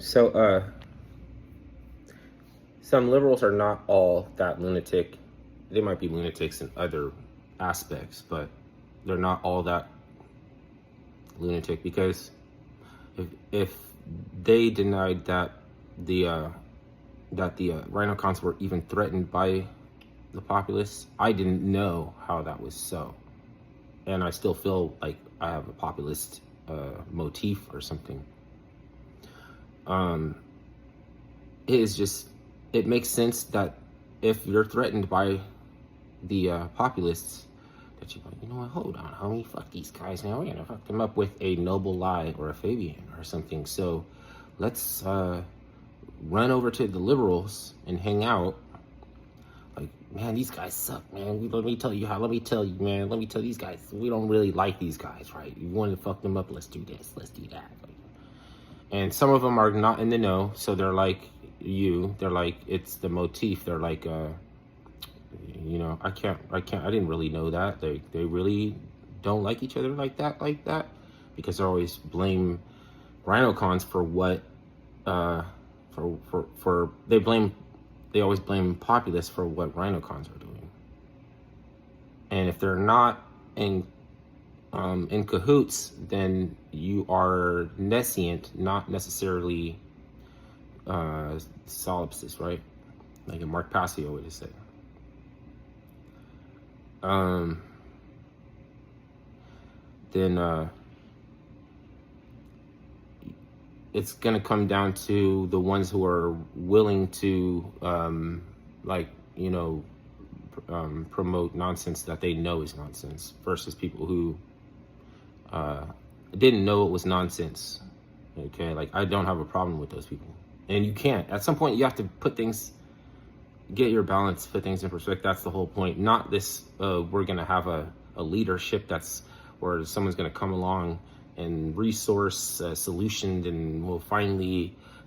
So, some liberals are not all that lunatic. They might be lunatics in other aspects, but they're not all that lunatic because if they denied that the rhino cons were even threatened by the populace, I didn't know how that was so, and I still feel like I have a populist motif or something. Um, it is just, it makes sense that if you're threatened by the populists, that you're like, you know what, hold on, homie, fuck these guys now. We're gonna fuck them up with a noble lie or a Fabian or something. So let's run over to the liberals and hang out. Like, man, these guys suck, man. Let me tell you, man. Let me tell these guys, we don't really like these guys, right? You want to fuck them up? Let's do this. Let's do that. And some of them are not in the know, so they're like you. They're like, it's the motif. They're like, I didn't really know that. They really don't like each other like that, because they always blame rhinocons for what, they always blame populists for what rhinocons are doing. And if they're not in cahoots, then you are nescient, not necessarily solipsist, right? Like a Mark Passio would say. Then it's gonna come down to the ones who are willing to promote nonsense that they know is nonsense versus people who didn't know it was nonsense. Okay, like I don't have a problem with those people, and you can't. At some point, you have to get your balance, put things in perspective. That's the whole point. Not this. We're gonna have a leadership that's where someone's gonna come along and resource solutions, and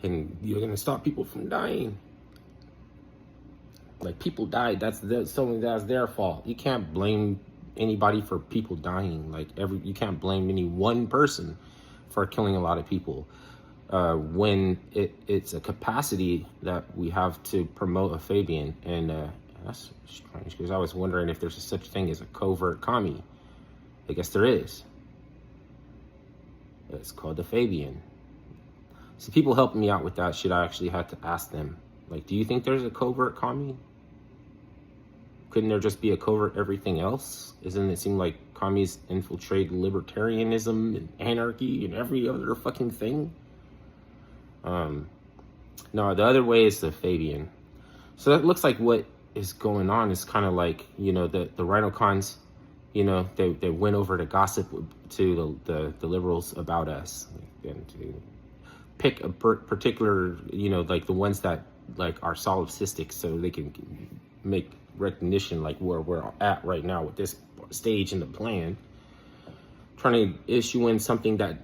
and you're gonna stop people from dying. Like, people died. That's their fault. You can't blame anybody for people dying. You can't blame any one person for killing a lot of people. When it's a capacity that we have to promote a Fabian, and that's strange because I was wondering if there's such thing as a covert commie. I guess there is. It's called the Fabian. So people helped me out with that shit. I actually had to ask them, like, do you think there's a covert commie? Couldn't there just be a covert everything else? Doesn't it seem like commies infiltrate libertarianism and anarchy and every other fucking thing? No, the other way is the Fabian. So that looks like what is going on is kind of like, the rhinocons, they went over to gossip to the liberals about us, and to pick a particular, like the ones that like are solipsistic, so they can make recognition like where we're at right now with this stage in the plan, trying to issue in something that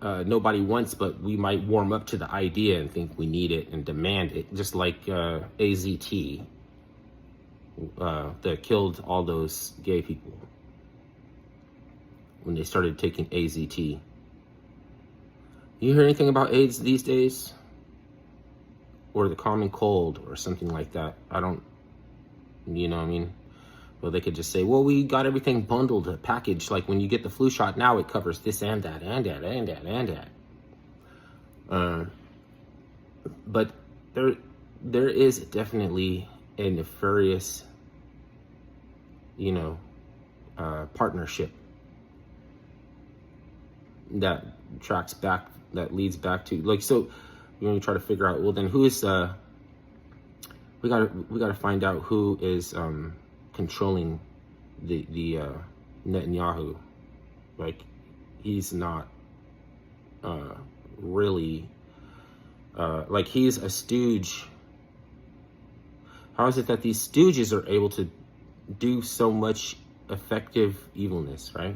nobody wants, but we might warm up to the idea and think we need it and demand it, just like AZT that killed all those gay people when they started taking AZT. You hear anything about AIDS these days? Or the common cold or something like that? I don't, Well, they could just say, well, we got everything bundled, a package. Like when you get the flu shot now, it covers this and that and that and that and that. But there is definitely a nefarious, partnership that leads back to, like, so you're going to try to figure out, well, then who is, we gotta find out who is controlling the Netanyahu. Like, he's not really like, he's a stooge. How is it that these stooges are able to do so much effective evilness, right?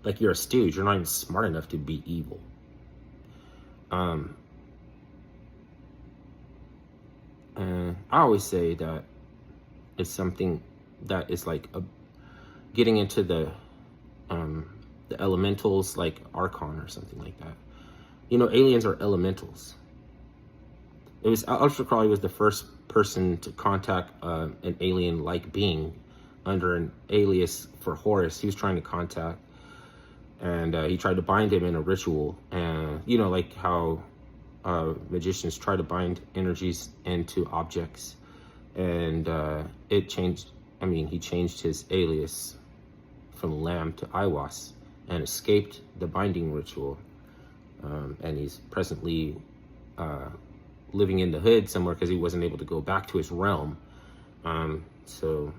Like, you're a stooge, you're not even smart enough to be evil. And I always say that it's something that is like getting into the elementals, like Archon or something like that. You know, aliens are elementals. It was Aleister Crowley was the first person to contact an alien-like being under an alias for Horus. He was trying to contact, and he tried to bind him in a ritual. And you know, like how magicians try to bind energies into objects, and it changed. I mean, he changed his alias from Lamb to Iwas and escaped the binding ritual. And he's presently living in the hood somewhere because he wasn't able to go back to his realm. So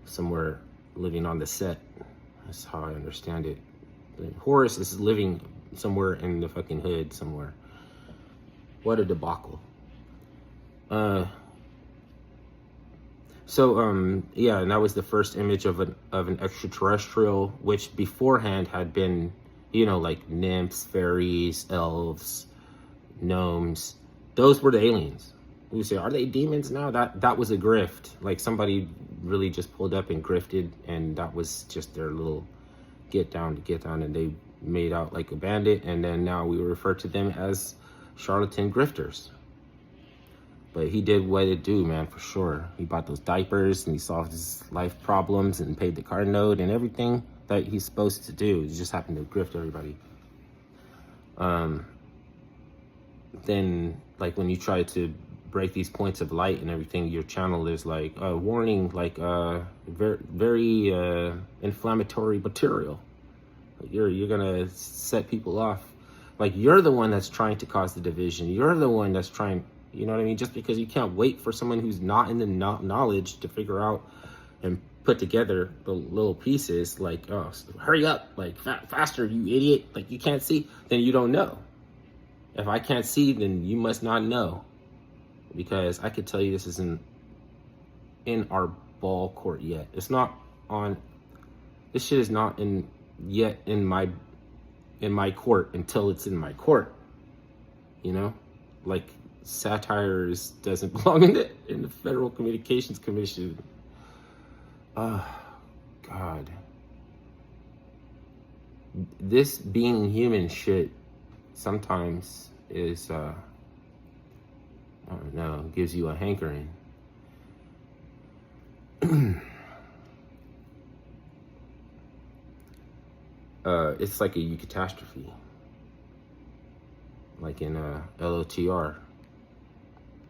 somewhere living on the set. That's how I understand it. Horus is living somewhere in the fucking hood somewhere. What a debacle. Yeah, and that was the first image of an extraterrestrial, which beforehand had been, you know, like nymphs, fairies, elves, gnomes. Those were the aliens. We say, are they demons now? That was a grift. Like somebody really just pulled up and grifted, and that was just their little get down, and they made out like a bandit, and then now we refer to them as charlatan grifters. But he did what it do, man, for sure. He bought those diapers and he solved his life problems and paid the car note and everything that he's supposed to do. He just happened to grift everybody. Then, like, when you try to break these points of light and everything, your channel is like, warning, like, very inflammatory material. You're gonna set people off. Like, you're the one that's trying to cause the division. You're the one that's trying, you know what I mean? Just because you can't wait for someone who's not in the knowledge to figure out and put together the little pieces, like, oh, hurry up, like, faster, you idiot. Like, you can't see, then you don't know. If I can't see, then you must not know. Because I could tell you this isn't in our ball court yet. It's not on, this shit is not yet in my court until it's in my court. You know? Like, satire doesn't belong in the Federal Communications Commission. Oh, God. This being human shit sometimes is, I don't know, gives you a hankering. It's like a Eucatastrophe. Like in LOTR.